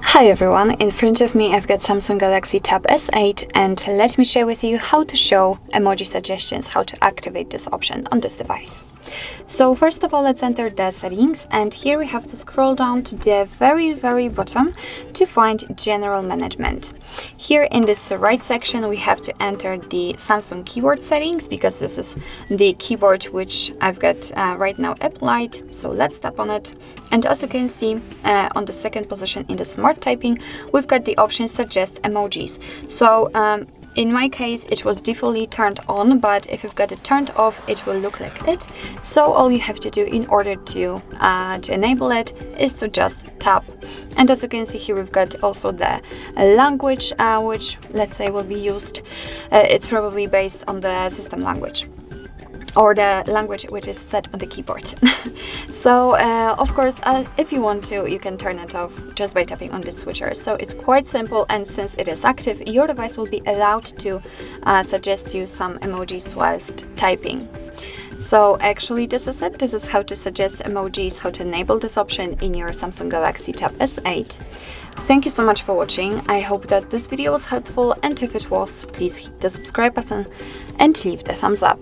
Hi everyone, in front of me I've got Samsung Galaxy Tab S8 and let me share with you how to show emoji suggestions, how to activate this option on this device. So first of all, let's enter the settings, and here we have to scroll down to the very bottom to find general management. Here in this right section we have to enter the Samsung keyboard settings, because this is the keyboard which I've got right now applied. So let's tap on it, and as you can see on the second position in the smart typing we've got the option suggest emojis. So in my case it was defaultly turned on, but if you've got it turned off it will look like it. So all you have to do in order to enable it is to just tap, and as you can see here we've got also the language which, let's say, will be used. It's probably based on the system language, or the language which is set on the keyboard. So of course if you want to, you can turn it off just by tapping on the switcher. So it's quite simple, and since it is active your device will be allowed to suggest you some emojis whilst typing. So actually this is it. This is how to suggest emojis, how to enable this option in your Samsung Galaxy Tab S8. Thank you so much for watching. I hope that this video was helpful, and if it was, please hit the subscribe button and leave the thumbs up.